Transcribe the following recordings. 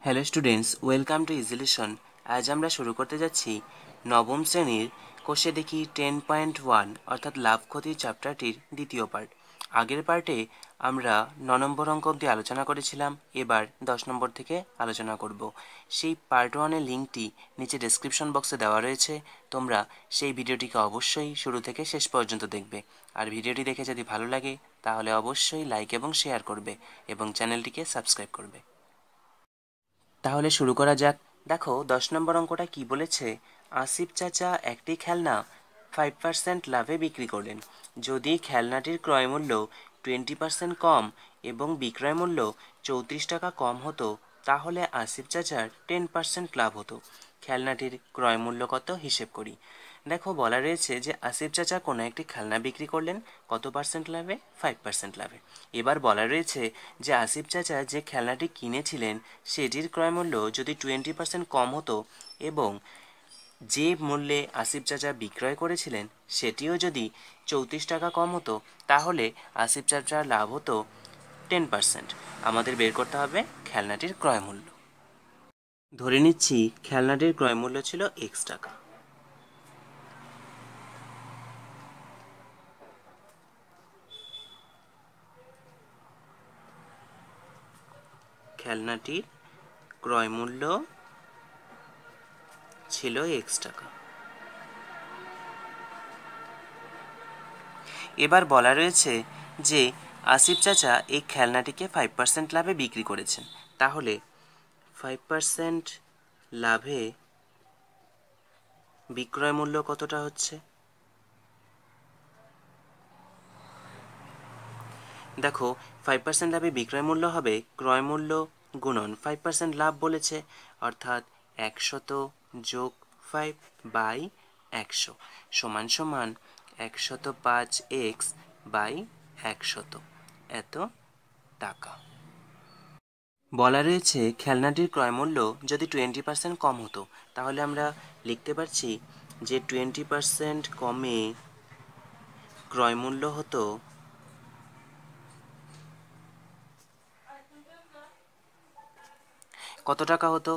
Hello students, welcome to ইজিলিশন। আজ আমরা শুরু করতে যাচ্ছি নবম শ্রেণীর কোষে দেখি 10.1 অর্থাৎ লাভ ক্ষতি চ্যাপ্টারটির দ্বিতীয় পার্ট। আগের পার্টে আমরা 9 নম্বর অঙ্ক অবধি আলোচনা করেছিলাম, এবার 10 নম্বর থেকে আলোচনা করব। সেই পার্ট 1-এর লিঙ্কটি নিচে ডেসক্রিপশন বক্সে দেওয়া রয়েছে, তোমরা সেই ভিডিওটিকে অবশ্যই শুরু থেকে শেষ পর্যন্ত দেখবে। আর ভিডিওটি দেখে যদি ভালো লাগে তাহলে অবশ্যই লাইক এবং শেয়ার করবে এবং চ্যানেলটিকে সাবস্ক্রাইব করবে। তাহলে শুরু করা যাক। দেখো 10 নম্বর অঙ্কটা কি বলেছে। আসিফ চাচা একটি খেলনা 5% লাভে বিক্রি করলেন। যদি খেলনাটির ক্রয়মূল্য 20% কম এবং বিক্রয় মূল্য 34 টাকা কম হতো, তাহলে আসিফ চাচার 10% লাভ হতো। খেলনাটির ক্রয়মূল্য কত হিসেব করি। দেখো বলা রয়েছে যে আসিফ চাচা কোনো একটি খেলনা বিক্রি করলেন কত পার্সেন্ট লাভে? 5% লাভে। এবার বলা রয়েছে যে আসিফ চাচা যে খেলনাটি কিনেছিলেন সেটির ক্রয়মূল্য যদি 20% কম হতো এবং যে মূল্যে আসিফ চাচা বিক্রয় করেছিলেন সেটিও যদি 34 টাকা কম হতো, তাহলে আসিফ চাচার লাভ হতো 10%। আমাদের বের করতে হবে খেলনাটির ক্রয়মূল্য। ধরে নিচ্ছি খেলনাটির ক্রয়মূল্য ছিল X টাকা। খেলনাটির ক্রয়মূল্য ছিল X টাকা। এবার বলা রয়েছে যে আসিফ চাচা এই খেলনাটিকে 5% লাভে বিক্রি করেছেন। তাহলে 5% লাভে বিক্রয় মূল্য কতটা হচ্ছে? দেখো 5% লাভে বিক্রয় মূল্য হবে ক্রয় মূল্য গুণন 5% লাভ বলেছে, অর্থাৎ 100 যোগ 5 বাই 100 সমান সমান 105x বাই 100 এত টাকা। বলা রয়েছে খেলনাটির ক্রয়মূল্য যদি 20% কম হতো, তাহলে আমরা লিখতে পারছি যে 20% কমে ক্রয়মূল্য হতো কত টাকা হতো?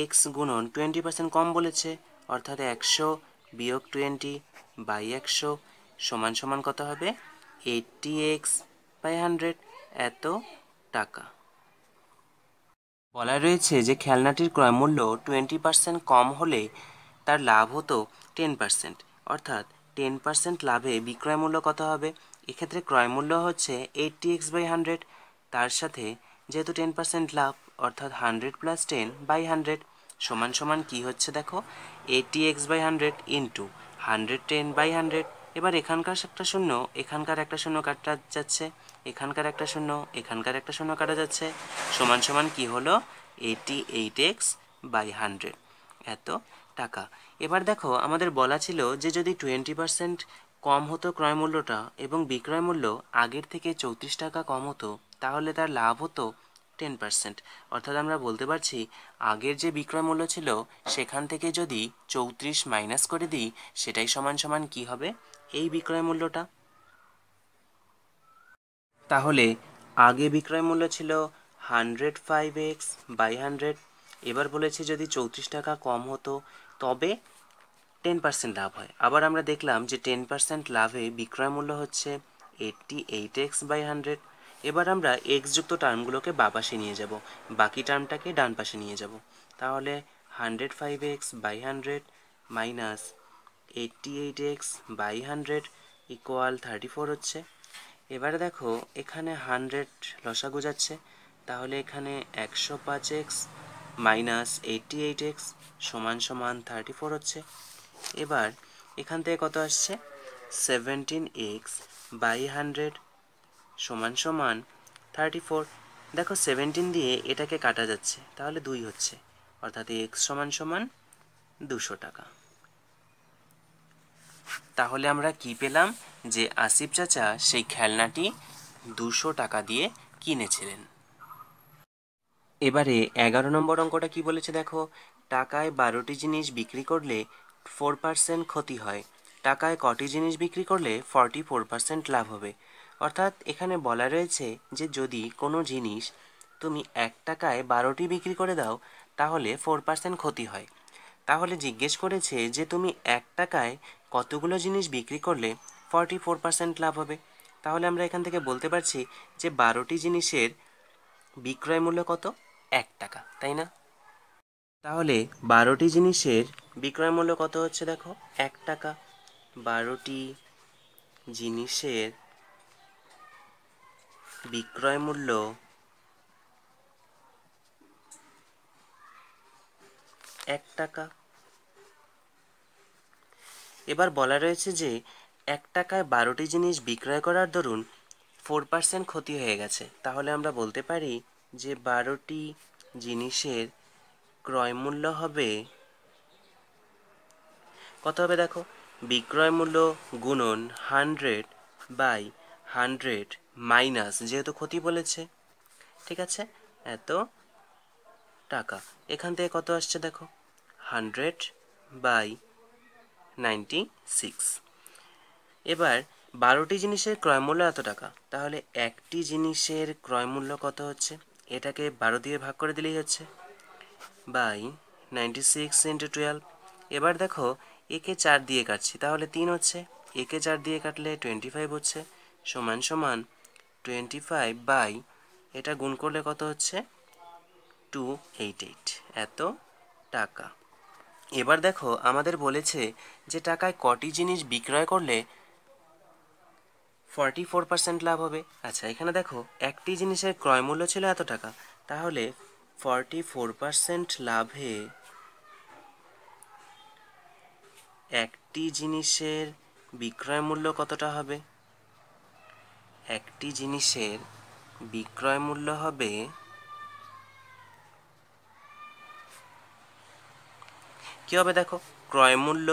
x গুণন 20% কম বলেছে, অর্থাৎ 100 বিয়োগ 20 বাই 100 সমান সমান কত হবে? 80x বাই 100 এত টাকা। বলা রয়েছে যে খেলনাটির ক্রয়মূল্য 20% কম হলে তার লাভ হতো 10%, অর্থাৎ 10% লাভে বিক্রয় মূল্য কত হবে? এক্ষেত্রে ক্রয়মূল্য হচ্ছে 80x বাই 100, তার সাথে যেহেতু 10% লাভ অর্থাৎ 100 প্লাস 10 বাই 100 সমান সমান কী হচ্ছে দেখো, 80x বাই 100 ইন্টু 110 বাই 100। এবার এখানকার একটা শূন্য এখানকার একটা শূন্য কাটা যাচ্ছে, এখানকার একটা শূন্য এখানকার একটা শূন্য কাটা যাচ্ছে, সমান সমান কী হলো? 88x বাই 100 এত টাকা। এবার দেখো আমাদের বলা ছিল যে যদি 20% কম হতো ক্রয় মূল্যটা এবং বিক্রয় মূল্য আগের থেকে 34 টাকা কম হতো, তাহলে তার লাভ হতো 10%। অর্থাৎ আমরা বলতে পারছি আগের যে বিক্রয় মূল্য ছিল সেখান থেকে যদি 34 মাইনাস করে দিই, সেটাই সমান সমান কী হবে? এই বিক্রয় মূল্যটা। তাহলে আগে বিক্রয় মূল্য ছিল 105x বাই 100। এবার বলেছে যদি 34 টাকা কম হতো তবে 10% লাভ হয়। আবার আমরা দেখলাম যে 10% লাভে বিক্রয় মূল্য হচ্ছে 88x বাই 100। এবার আমরা x যুক্ত টার্মগুলোকে বাঁ পাশে নিয়ে যাব, বাকি টার্মটাকে ডান পাশে নিয়ে যাব। তাহলে 105x by 100 minus 88x by 100 equal 34 হচ্ছে। এবারে দেখো এখানে 100 লসাগু যাচ্ছে, তাহলে এখানে 105x মাইনাস 88x সমান সমান 34 হচ্ছে। এবার এখান থেকে কত আসছে? 17x বাই 100 সমান সমান 34। দেখো 17 দিয়ে এটাকে কাটা যাচ্ছে, তাহলে 2 হচ্ছে, অর্থাৎ x সমান সমান 200 টাকা। তাহলে আমরা কি পেলাম? যে আসিফ চাচা সেই খেলনাটি 200 টাকা দিয়ে কিনেছিলেন। এবারে 11 নম্বর অঙ্কটা কি বলেছে দেখো। টাকায় 12টি জিনিস বিক্রি করলে 4% ক্ষতি হয়, টাকায় কটি জিনিস বিক্রি করলে 44% লাভ হবে। অর্থাৎ এখানে বলা রয়েছে যে যদি কোনো জিনিস তুমি 1 টাকায় 12টি বিক্রি করে দাও তাহলে 4% ক্ষতি হয়। তাহলে জিজ্ঞেস করেছে যে তুমি 1 টাকায় কতগুলো জিনিস বিক্রি করলে 44% লাভ হবে। তাহলে আমরা এখান থেকে বলতে পারছি যে 12টি জিনিসের বিক্রয় মূল্য কত? 1 টাকা, তাই না? তাহলে 12টি জিনিসের বিক্রয় মূল্য কত হচ্ছে দেখো, 1 টাকা। 12টি জিনিসের বিক্রয় মূল্য 1 টাকা। এবার বলা রয়েছে যে 1 টাকায় 12টি জিনিস বিক্রয় করার দরুন 4% ক্ষতি হয়ে গেছে। তাহলে আমরা বলতে পারি যে 12টি জিনিসের ক্রয় মূল্য হবে কত হবে দেখো, বিক্রয় মূল্য গুণন 100/100 মাইনাস, যেহেতু ক্ষতি বলেছে, ঠিক আছে, এত টাকা। এখান থেকে কত আসছে দেখো, 100/96। এবার 12টি জিনিসের ক্রয় মূল্য এত টাকা, তাহলে একটি জিনিসের ক্রয় মূল্য কত হচ্ছে? এটাকে 12 দিয়ে ভাগ করে দিলেই হচ্ছে, বাই 96 × 12। এবার দেখো একে 4 দিয়ে কাটছি, তাহলে 3 হচ্ছে, একে 4 দিয়ে কাটলে 25 হচ্ছে, সমান সমান 25 বাই, এটা গুণ করলে কত হচ্ছে, 288, এত টাকা। এবার দেখো আমাদের বলেছে যে টাকায় কটি জিনিস বিক্রয় করলে 44% লাভ হবে। আচ্ছা, এখানে দেখো একটি জিনিসের ক্রয় মূল্য ছিল এত টাকা, তাহলে 44% লাভে একটি জিনিসের বিক্রয় মূল্য কতটা হবে? একটি জিনিসের বিক্রয় মূল্য হবে কি হবে দেখো, ক্রয় মূল্য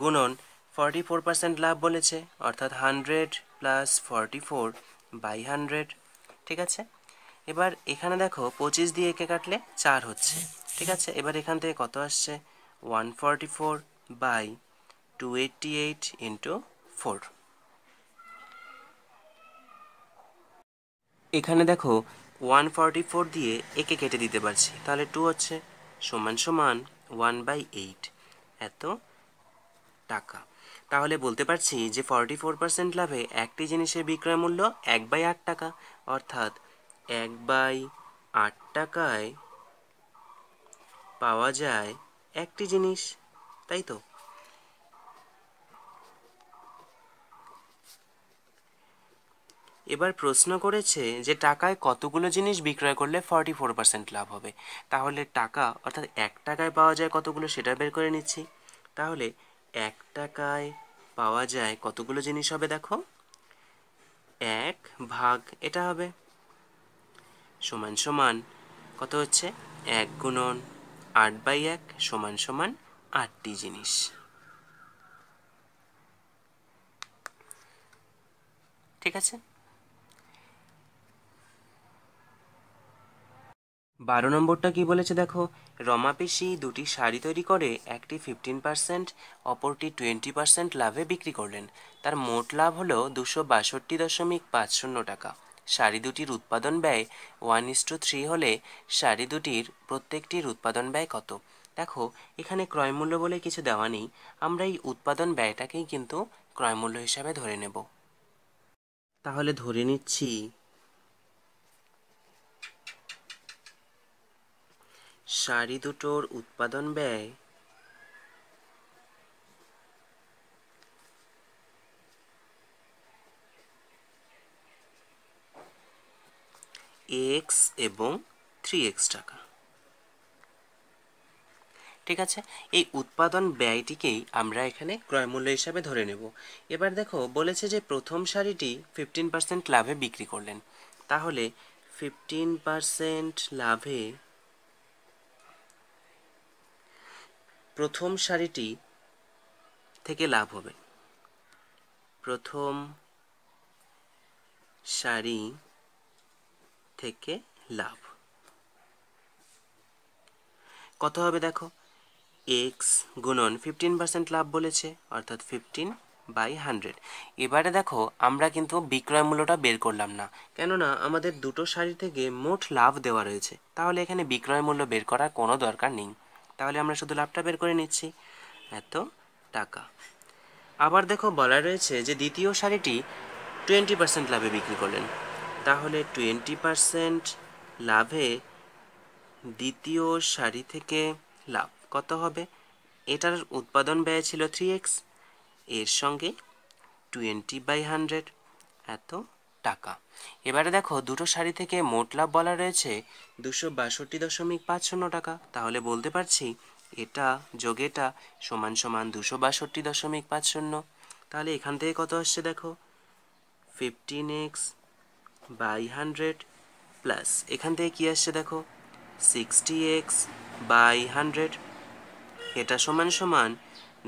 গুণন 44% লাভ বলেছে, অর্থাৎ 100 + 44/100, ঠিক আছে। এবার এখানে দেখো 25 দিয়ে একে কাটলে 4 হচ্ছে, ঠিক আছে। এবার এখান থেকে কত আসছে, 144/288 × 4। এখানে দেখো 144 দিয়ে একে কেটে দিতে পারছি, তাহলে 2 হচ্ছে, সমান সমান 1/8, এত টাকা। তাহলে বলতে পারছি যে 44% লাভে একটি জিনিসের বিক্রয় মূল্য 1/8 টাকা, অর্থাৎ 1/8 টাকায় পাওয়া যায় একটি জিনিস, তাই তো। এবার প্রশ্ন করেছে যে টাকায় কতগুলো জিনিস বিক্রয় করলে 44% লাভ হবে। তাহলে টাকা অর্থাৎ 1 টাকায় পাওয়া যায় কতগুলো সেটা বের করে নিচ্ছি। তাহলে 1 টাকায় পাওয়া যায় কতগুলো জিনিস হবে দেখো, 1 ভাগ এটা হবে, সমান সমান কত হচ্ছে, 1 গুণন 8/1 সমান সমান 8টি জিনিস, ঠিক আছে। 12 নম্বরটা কি বলেছে দেখো, রমা পিসি দুটি শাড়ি তৈরি করে একটি 15%, অপরটি 20% লাভে বিক্রি করলেন। তার মোট লাভ হলো 262.50 টাকা। শাড়ি দুটির উৎপাদন ব্যয় 1:3 হলে শাড়ি দুটির প্রত্যেকটির উৎপাদন ব্যয় কত? দেখো এখানে ক্রয় মূল্য বলে কিছু দেওয়া নেই, আমরা এই উৎপাদন ব্যয়টাকেই কিন্তু ক্রয় মূল্য হিসাবে ধরে নেব। তাহলে ধরে নিচ্ছি শাড়ি দুটোর উৎপাদন ব্যয় x এবং 3x টাকা, ঠিক আছে। এই উৎপাদন ব্যয়টিকেই আমরা এখানে ক্রয়মূল্য হিসাবে ধরে নেব। এবার দেখো বলেছে যে প্রথম শাড়িটি 15% লাভে বিক্রি করলেন, তাহলে 15% লাভে প্রথম শাড়িটি থেকে লাভ হবে, প্রথম শাড়ি থেকে লাভ কত হবে দেখো, x গুণন 15% লাভ বলেছে, অর্থাৎ 15 বাই 100। এবারে দেখো আমরা কিন্তু বিক্রয় মূল্যটা বের করলাম না, কেননা আমাদের দুটো শাড়ি থেকে মোট লাভ দেওয়া রয়েছে, তাহলে এখানে বিক্রয় মূল্য বের করার কোনো দরকার নেই। তাহলে আমরা শুধু লাভটা বের করে নিচ্ছি, এত টাকা। আবার দেখো বলা রয়েছে যে দ্বিতীয় শাড়িটি 20% লাভে বিক্রি করলেন, তাহলে 20% লাভে দ্বিতীয় শাড়ি থেকে লাভ কত হবে? এটার উৎপাদন ব্যয় ছিল 3x, এর সঙ্গে 20/100, এত টাকা। এবারে দেখো দুটো শাড়ি থেকে মোট লাভ বলা রয়েছে 262.50 টাকা, তাহলে বলতে পারছি এটা যোগ এটা সমান সমান 262.50। তাহলে এখান থেকে কত আসছে দেখো, 15x/100 প্লাস এখান থেকে কি আসছে দেখো, 60x/100, এটা সমান সমান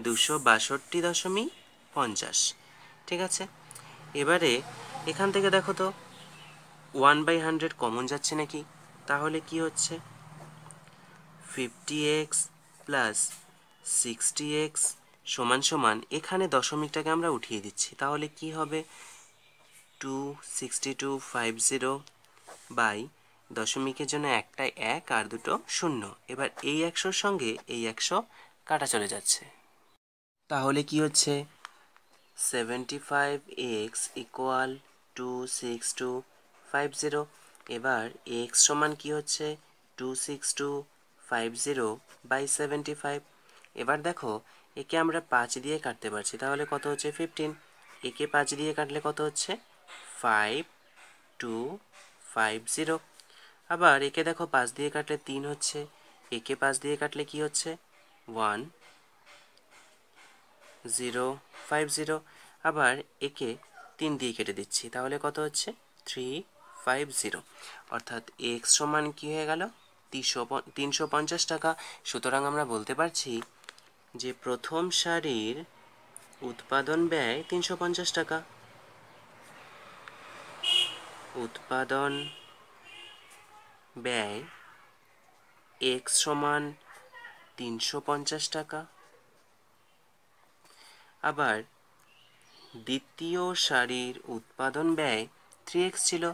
262.50। ঠিক আছে, এবারে এখান থেকে দেখো তো 1/100 কমন যাচ্ছে নাকি, তাহলে কি হচ্ছে 50x প্লাস 60x সমান সমান, এখানে দশমিকটাকে আমরা উঠিয়ে দিচ্ছি, তাহলে কি হবে 26250 বাই দশমিকের জন্য একটা 1 আর দুটো 0। এবার এই 100-র সঙ্গে এই 100 কাটা চলে যাচ্ছে, তাহলে কি হচ্ছে 75x ইকুয়াল 26250। এবার x সমান কি হচ্ছে 26250/75। এবার দেখো একে আমরা 5 দিয়ে কাটতে পারছি, তাহলে কত হচ্ছে 15। একে 5 দিয়ে কাটলে কত হচ্ছে 5250। আবার একে দেখো 5 দিয়ে কাটলে 3 হচ্ছে, একে 5 দিয়ে কাটলে কি হচ্ছে 1050। আবার একে 3 দিয়ে কেটে দিচ্ছি, তাহলে কত হচ্ছে 350। অর্থাৎ এক্স সমান কি হয়ে গেল 350 টাকা। সুতরাং আমরা বলতে পারছি যে প্রথম শাড়ির উৎপাদন ব্যয় 350 টাকা। উৎপাদন ব্যয় এক্স সমান 350 টাকা। আবার দ্বিতীয় শাড়ির উৎপাদন ব্যয় 3x ছিল,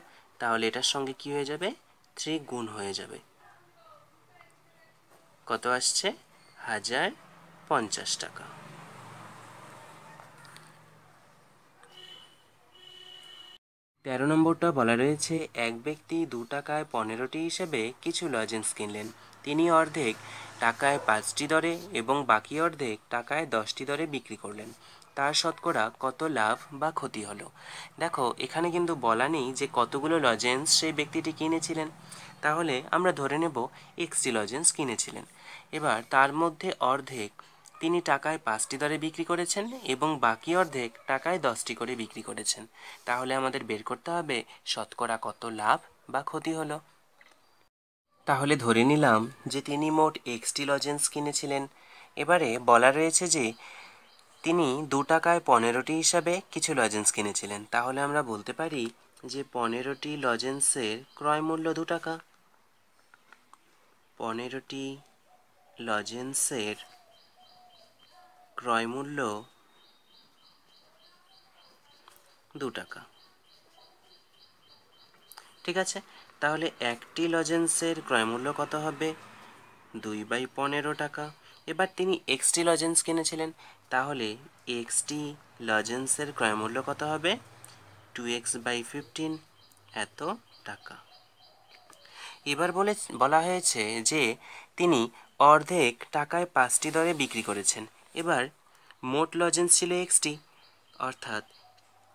তাহলে এটার সঙ্গে কি হয়ে যাবে 3 গুণ হয়ে যাবে, কত আসছে 1050 টাকা। 13 নম্বরটা বলা রয়েছে এক ব্যক্তি 2 টাকায় 15টি হিসেবে কিছু লজেন্স কিনলেন। তিনি অর্ধেক টাকায় 5টি দরে এবং বাকি অর্ধেক টাকায় 10টি দরে বিক্রি করলেন। তার শতকরা কত লাভ বা ক্ষতি হলো? দেখো এখানে কিন্তু বলা নেই যে কতগুলো লজেন্স সেই ব্যক্তিটি কিনেছিলেন, তাহলে আমরা ধরে নেব এক্সটি লজেন্স কিনেছিলেন। এবার তার মধ্যে অর্ধেক তিনি টাকায় 5টি দরে বিক্রি করেছেন এবং বাকি অর্ধেক টাকায় 10টি করে বিক্রি করেছেন। তাহলে আমাদের বের করতে হবে শতকরা কত লাভ বা ক্ষতি হলো। তাহলে ধরে নিলাম যে তিনি মোট এক্সটি লজেন্স কিনেছিলেন। এবারে বলা রয়েছে যে তিনি 2 টাকায় 15টি হিসাবে কিছু লজেন্স কিনেছিলেন, তাহলে আমরা বলতে পারি যে 15টি লজেন্সের ক্রয় মূল্য 2 টাকা। 15টি লজেন্সের ক্রয় মূল্য 2 টাকা। ঠিক আছে, তাহলে একটি লজেন্সের ক্রয় মূল্য কত হবে 2/15 টাকা। এবার তিনি এক্সটি লজেন্স কিনেছিলেন, তাহলে এক্সটি লজেন্সের ক্রয় মূল্য কত হবে 2x/15, এত টাকা। এবার বলা হয়েছে যে তিনি অর্ধেক টাকায় 5টি দরে বিক্রি করেছেন। এবার মোট লজেন্স ছিল এক্সটি, অর্থাৎ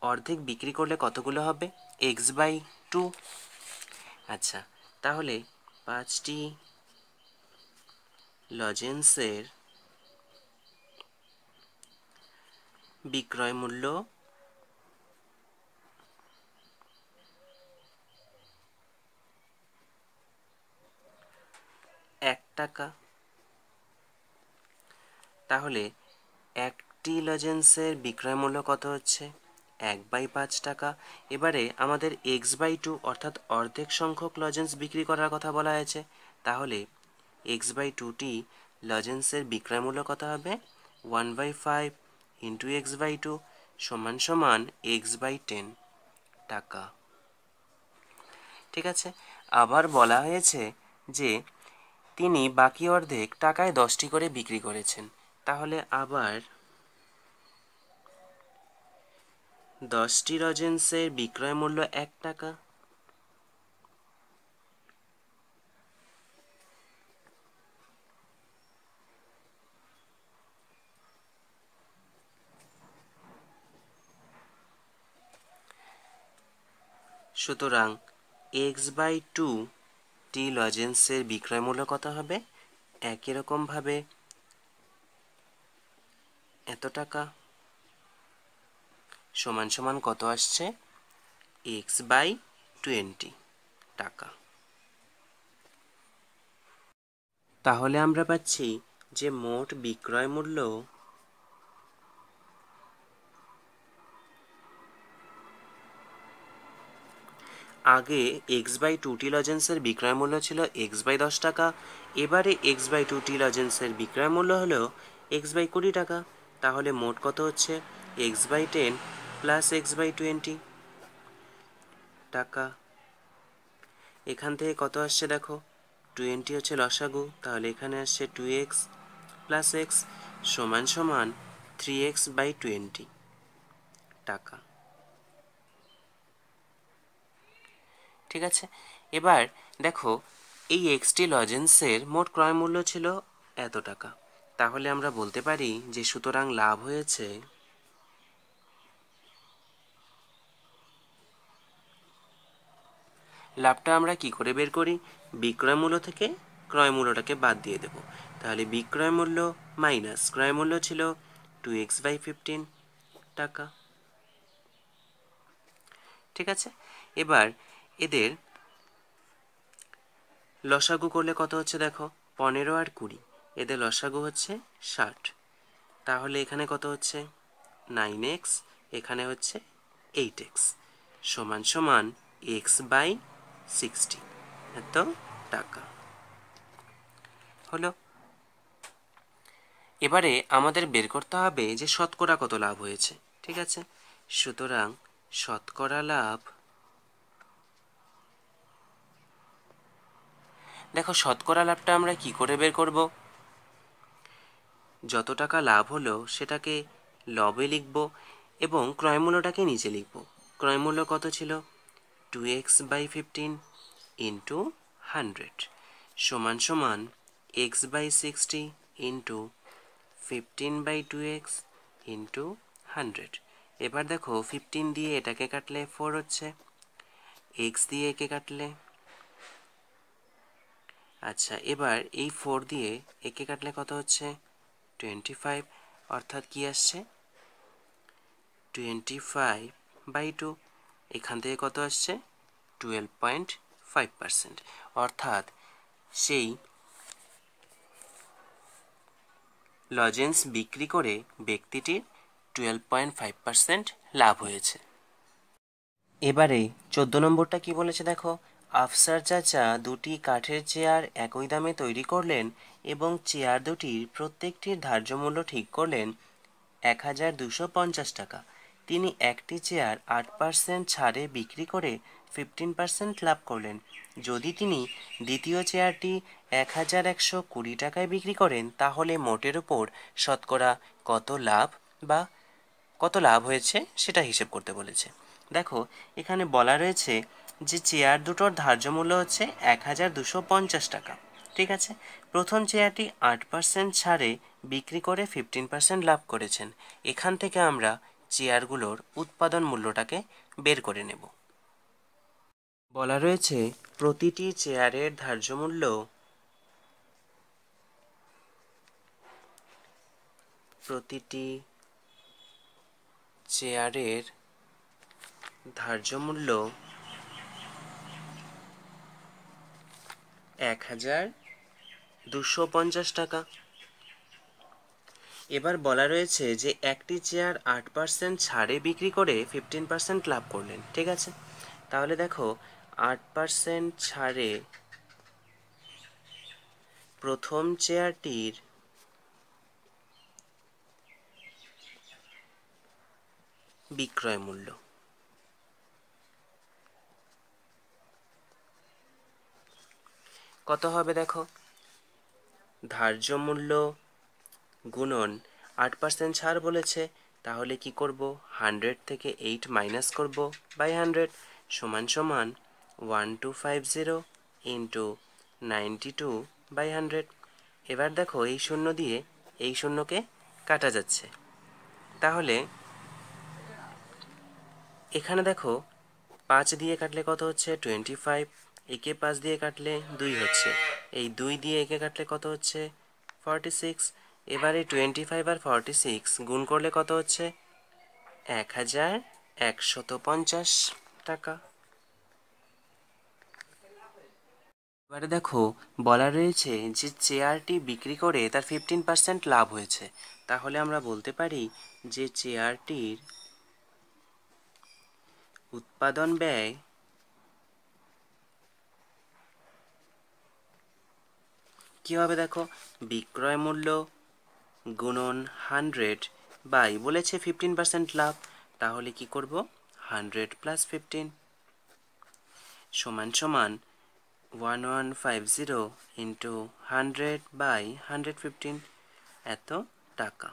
অর্ধেক বিক্রি করলে কতগুলো হবে x/2। আচ্ছা, তাহলে 5টি লজেন্সের বিক্রয় মূল্য 1 টাকা। তাহলে একটি লজেন্সের বিক্রয় মূল্য কত হচ্ছে 1/5 টাকা। এবারে আমাদের x/2 অর্থাৎ অর্ধেক সংখ্যক লজেন্স বিক্রি করার কথা বলা হয়েছে, তাহলে x/2টি লজেন্সের বিক্রয় মূল্য কত হবে 1/5 × x/2, সমান সমান x/10 টাকা। ঠিক আছে, আবার বলা হয়েছে যে তিনি বাকি অর্ধেক টাকায় 10টি করে বিক্রি করেছেন। তাহলে আবার 10টি লজেন্সের বিক্রয় মূল্য 1 টাকা। সুতরাং x/2 টি লজেন্সের বিক্রয় মূল্য কত হবে? একই রকমভাবে এত টাকা সমান সমান কত আসছে? x/20 টাকা। তাহলে আমরা পাচ্ছি যে মোট বিক্রয় মূল্য আগে x/2টি লজেন্সের বিক্রয় মূল্য ছিল x/10 টাকা, এবারে x/2টি লজেন্সের বিক্রয় মূল্য হলো x/20 টাকা। তাহলে মোট কত হচ্ছে? x/10 প্লাস x/20 টাকা। এখান থেকে কত আসছে দেখো, 20 হচ্ছে লসাগু, তাহলে এখানে আসছে 2x প্লাস x সমান সমান 3x/20 টাকা। ঠিক আছে, এবার দেখো এই এক্সটি লজেন্সের মোট ক্রয় মূল্য ছিল এত টাকা। তাহলে আমরা বলতে পারি যে সুতরাং লাভ হয়েছে লাভটা আমরা কি করে বের করি? বিক্রয় মূল্য থেকে ক্রয় মূল্যটাকে বাদ দিয়ে দেব। তাহলে বিক্রয় মূল্য মাইনাস ক্রয় মূল্য ছিল 2x/15 টাকা। ঠিক আছে, এবার এদের লসাগু করলে কত হচ্ছে দেখো, 15 আর 20, এদের লসাগু হচ্ছে 60। তাহলে এখানে কত হচ্ছে? 9x, এখানে হচ্ছে 8x সমান সমান x/60 এত টাকা হলো। এবারে আমাদের বের করতে হবে যে শতকরা কত লাভ হয়েছে। ঠিক আছে, সুতরাং শতকরা লাভ, দেখো শতকরা লাভটা আমরা কি করে বের করব? যত টাকা লাভ হলো সেটাকে লবে লিখব এবং ক্রয়মূল্যটাকে নিচে লিখব। ক্রয়মূল্য কত ছিল? 2x/15 ইন্টু 100 সমান সমান x/60 ইন্টু 15/2x ইন্টু 100। এবার দেখো 15 দিয়ে এটাকে কাটলে 4 হচ্ছে, x দিয়ে একে কাটলে, আচ্ছা এবার এই 4 দিয়ে একে কাটলে কত হচ্ছে? 25, অর্থাৎ কি আসছে? 25/2। এখান থেকে কত আসছে? 12.5%, অর্থাৎ সেই লজেন্স বিক্রি করে ব্যক্তিটির 12.5% লাভ হয়েছে। এবারে 14 নম্বরটা কি বলেছে দেখো, আফসার চাচা দুটি কাঠের চেয়ার একই দামে তৈরি করলেন এবং চেয়ার দুটির প্রত্যেকটির ধার্য মূল্য ঠিক করলেন 1250 টাকা। তিনি একটি চেয়ার 8% ছাড়ে বিক্রি করে 15% লাভ করলেন। যদি তিনি দ্বিতীয় চেয়ারটি 1120 টাকায় বিক্রি করেন তাহলে মোটের উপর শতকরা কত লাভ হয়েছে সেটা হিসেব করতে বলেছে। দেখো এখানে বলা রয়েছে যে চেয়ার দুটোর ধার্য মূল্য হচ্ছে 1250 টাকা। ঠিক আছে, প্রথম চেয়ারটি 8% ছাড়ে বিক্রি করে 15% লাভ করেছেন। এখান থেকে আমরা চেয়ারগুলোর উৎপাদন মূল্যটাকে বের করে নেব। বলা রয়েছে প্রতিটি চেয়ারের ধার্য মূল্য প্রতিটি চেয়ারের ধার্য মূল্য 1250 টাকা। এবার বলা রয়েছে যে একটি চেয়ার 8% ছাড়ে বিক্রি করে 15% লাভ করলেন। ঠিক আছে, তাহলে দেখো 8% ছাড়ে প্রথম চেয়ারটির বিক্রয় মূল্য। কত হবে দেখো, ধার্য মূল্য গুণন 8% ছাড় বলেছে, তাহলে কি করব, 100 থেকে 8 মাইনাস করব বাই 100 সমান সমান 1250 ইন্টু 92 বাই 100। এবার দেখো এই শূন্য দিয়ে এই শূন্যকে কাটা যাচ্ছে, তাহলে এখানে দেখো 5 দিয়ে কাটলে কত হচ্ছে 25, একে 5 দিয়ে কাটলে 2 হচ্ছে, এই 2 দিয়ে একে কাটলে কত হচ্ছে 46। এবারে 25 আর 46 গুণ করলে কত হচ্ছে 1150 টাকা। এবারে দেখো বলা রয়েছে যে চেয়ারটি বিক্রি করে তার 15% লাভ হয়েছে, তাহলে আমরা বলতে পারি যে চেয়ারটির উৎপাদন ব্যয় কি হবে দেখো, বিক্রয় মূল্য গুণন 100 বাই বলেছে 15% লাভ, তাহলে কি করব 100 প্লাস 15 সমান সমান 1150 ইন্টু 100 বাই 115 এত টাকা।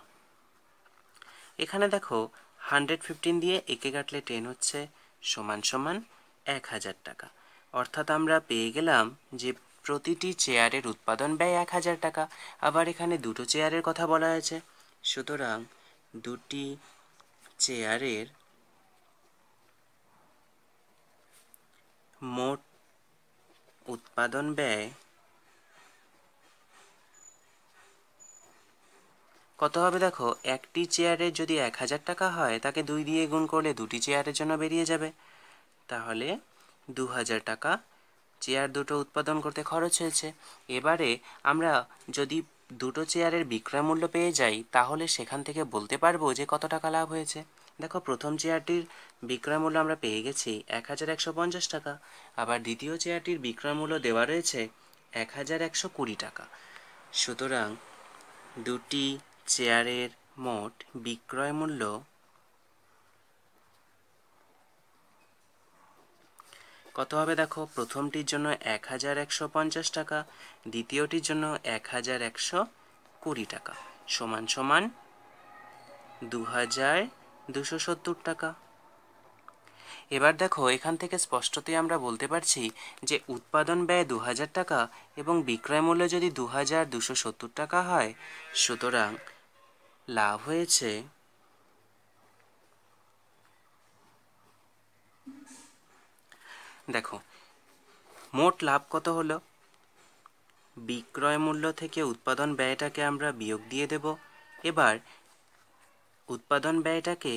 এখানে দেখো 115 দিয়ে একে কাটলে 10 হচ্ছে, সমান সমান 1000 টাকা। অর্থাৎ আমরা পেয়ে গেলাম যে প্রতিটি চেয়ারের উৎপাদন ব্যয় 1000 টাকা। আবার এখানে দুটো চেয়ারের কথা বলা হয়েছে, সুতরাং দুটি চেয়ারের মোট উৎপাদন ব্যয় কত হবে দেখো, একটি চেয়ারের যদি 1000 টাকা হয় তাকে 2 দিয়ে গুণ করলে দুটি চেয়ারের জন্য বেরিয়ে যাবে, তাহলে 2000 টাকা চেয়ার দুটো উৎপাদন করতে খরচ হয়েছে। এবারে আমরা যদি দুটো চেয়ারের বিক্রয় মূল্য পেয়ে যাই তাহলে সেখান থেকে বলতে পারবো যে কত টাকা লাভ হয়েছে। দেখো প্রথম চেয়ারটির বিক্রয় মূল্য আমরা পেয়ে গেছি 1150 টাকা, আবার দ্বিতীয় চেয়ারটির বিক্রয় মূল্য দেওয়া রয়েছে 1120 টাকা। সুতরাং দুটি চেয়ারের মোট বিক্রয় মূল্য কত হবে দেখো, প্রথমটির জন্য 1150 টাকা, দ্বিতীয়টির জন্য 1120 টাকা, সমান সমান 2270 টাকা। এবার দেখো এখান থেকে স্পষ্টতই আমরা বলতে পারছি যে উৎপাদন ব্যয় 2000 টাকা এবং বিক্রয় মূল্য যদি 2270 টাকা হয়, সুতরাং লাভ হয়েছে দেখো মোট লাভ কত হলো, বিক্রয় মূল্য থেকে উৎপাদন ব্যয়টাকে আমরা বিয়োগ দিয়ে দেব, এবার উৎপাদন ব্যয়টাকে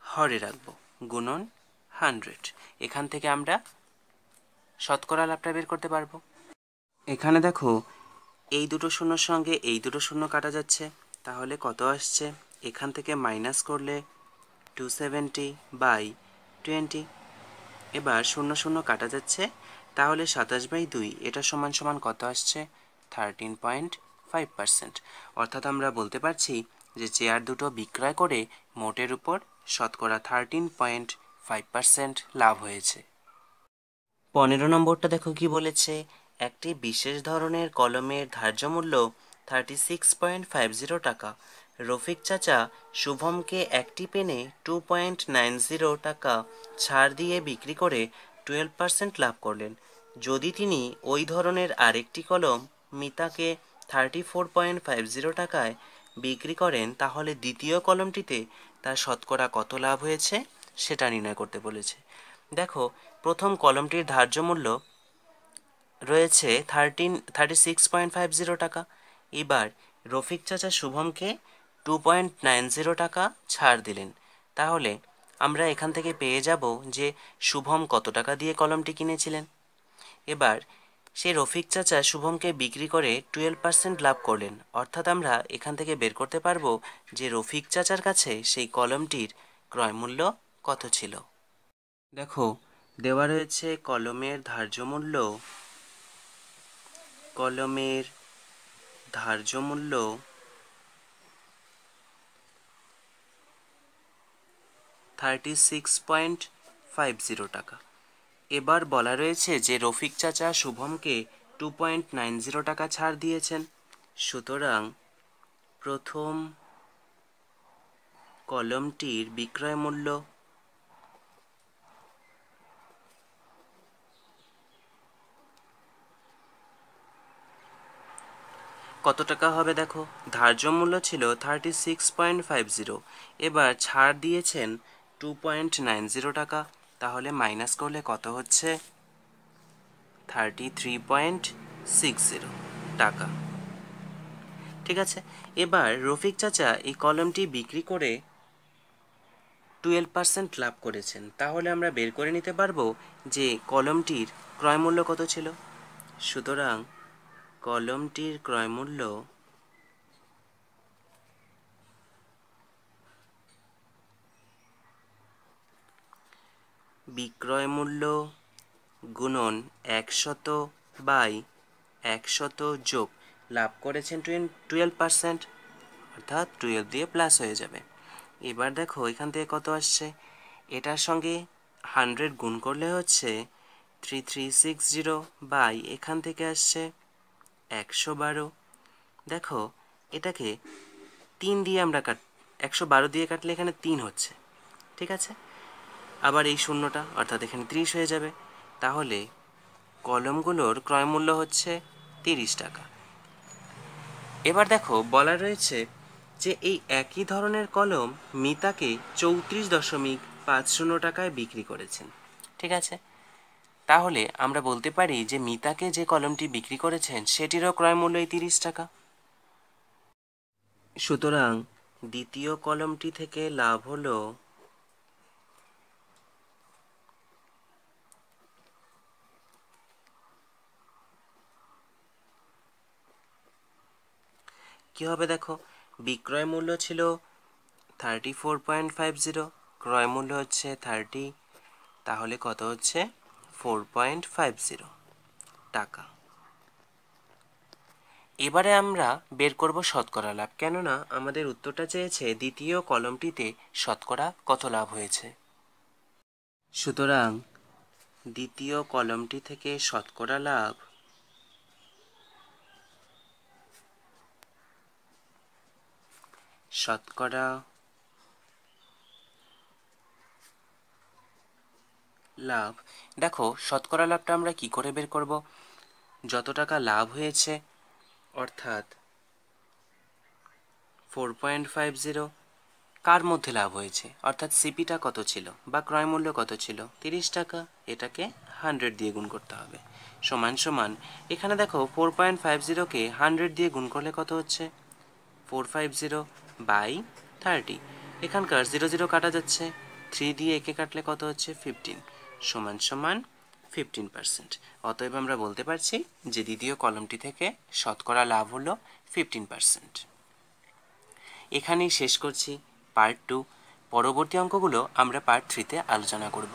হরে রাখব গুণন 100, এখান থেকে আমরা শতকরা লাভটা বের করতে পারবো। এখানে দেখো এই দুটো শূন্যর সঙ্গে এই দুটো শূন্য কাটা যাচ্ছে, তাহলে কত আসছে, এখান থেকে মাইনাস করলে 270 বাই 20, এবার শূন্য শূন্য কাটা যাচ্ছে, তাহলে 27/2 এটা সমান সমান কত আসছে 13.5%। অর্থাৎ আমরা বলতে পারছি যে চেয়ার দুটো বিক্রয় করে মোটের উপর শতকরা 13.5% লাভ হয়েছে। 15 নম্বরটা দেখো কি বলেছে, একটি বিশেষ ধরনের কলমের ধার্য মূল্য 36.50 টাকা। রফিক চাচা শুভমকে একটি পেনে 2.90 টাকা ছাড় দিয়ে বিক্রি করে 12% লাভ করলেন। যদি তিনি ওই ধরনের আরেকটি কলম মিতাকে 34.50 টাকায় বিক্রি করেন তাহলে দ্বিতীয় কলমটিতে তার শতকরা কত লাভ হয়েছে সেটা নির্ণয় করতে বলেছে। দেখো প্রথম কলমটির ধার্য মূল্য রয়েছে 36.50 টাকা। এবার রফিক চাচা শুভমকে 2.90 টাকা ছাড় দিলেন, তাহলে আমরা এখান থেকে পেয়ে যাব যে শুভম কত টাকা দিয়ে কলমটি কিনেছিলেন। এবার সেই রফিক চাচা শুভমকে বিক্রি করে 12% লাভ করলেন, অর্থাৎ আমরা এখান থেকে বের করতে পারবো যে রফিক চাচার কাছে সেই কলমটির ক্রয় মূল্য কত ছিল। দেখো দেওয়া রয়েছে কলমের ধার্য মূল্য 36.50 টাকা। এবার বলা রয়েছে যে রফিক চাচা শুভমকে 2.90 টাকা ছাড় দিয়েছেন। সুতরাং প্রথম কলমটির বিক্রয় মূল্য কত টাকা হবে দেখো, ধার্য মূল্য ছিল 36.50, এবার ছাড় দিয়েছেন 2.90 টাকা, তাহলে মাইনাস করলে কত হচ্ছে 33.60 টাকা। ঠিক আছে, এবার রফিক চাচা এই কলমটি বিক্রি করে 12% লাভ করেছেন, তাহলে আমরা বের করে নিতে পারবো যে কলমটির ক্রয় মূল্য কত ছিল। সুতরাং কলমটির ক্রয় মূল্য বিক্রয় মূল্য গুণন 100/100 যোগ লাভ করেছেন 12%, অর্থাৎ 12 দিয়ে প্লাস হয়ে যাবে। এবার দেখো এখান থেকে কত আসছে, এটার সঙ্গে 100 গুণ করলে হচ্ছে 3360 বাই এখান থেকে আসছে 112। দেখো এটাকে 3 দিয়ে আমরা 112 দিয়ে কাটলে এখানে 3 হচ্ছে। ঠিক আছে, আবার এই শূন্যটা অর্থাৎ এখানে 30 হয়ে যাবে, তাহলে কলমগুলোর ক্রয় মূল্য হচ্ছে 30 টাকা। এবার দেখো বলা রয়েছে যে এই একই ধরনের কলম মিতাকে 34.50 টাকায় বিক্রি করেছেন। ঠিক আছে, তাহলে আমরা বলতে পারি যে মিতাকে যে কলমটি বিক্রি করেছেন সেটিরও ক্রয় মূল্য 30 টাকা। সুতরাং দ্বিতীয় কলমটি থেকে লাভ হলো কি হবে দেখো, বিক্রয় মূল্য ছিল 34.50, ক্রয় মূল্য হচ্ছে 30, তাহলে কত হচ্ছে 4.50 টাকা। এবারে আমরা বের করব শতকরা লাভ, কেননা আমাদের উত্তরটা চেয়েছে দ্বিতীয় কলমটিতে শতকরা কত লাভ হয়েছে। সুতরাং দ্বিতীয় কলমটি থেকে শতকরা লাভ দেখো শতকরা লাভটা আমরা কি করে বের করব, যত টাকা লাভ হয়েছে অর্থাৎ 4.50 কার মধ্যে লাভ হয়েছে, অর্থাৎ সিপিটা কত ছিল বা ক্রয় মূল্য কত ছিল 30 টাকা, এটাকে 100 দিয়ে গুণ করতে হবে, সমান সমান এখানে দেখো 4.50কে 100 দিয়ে গুণ করলে কত হচ্ছে 450/30, এখানকার 00 কাটা যাচ্ছে, 3 দিয়ে একে কাটলে কত হচ্ছে 15, সমান সমান 15%। অতএব আমরা বলতে পারছি যে দ্বিতীয় কলমটি থেকে শতকরা লাভ হলো 15%। এখানেই শেষ করছি পার্ট 2, পরবর্তী অঙ্কগুলো আমরা পার্ট 3-তে আলোচনা করব।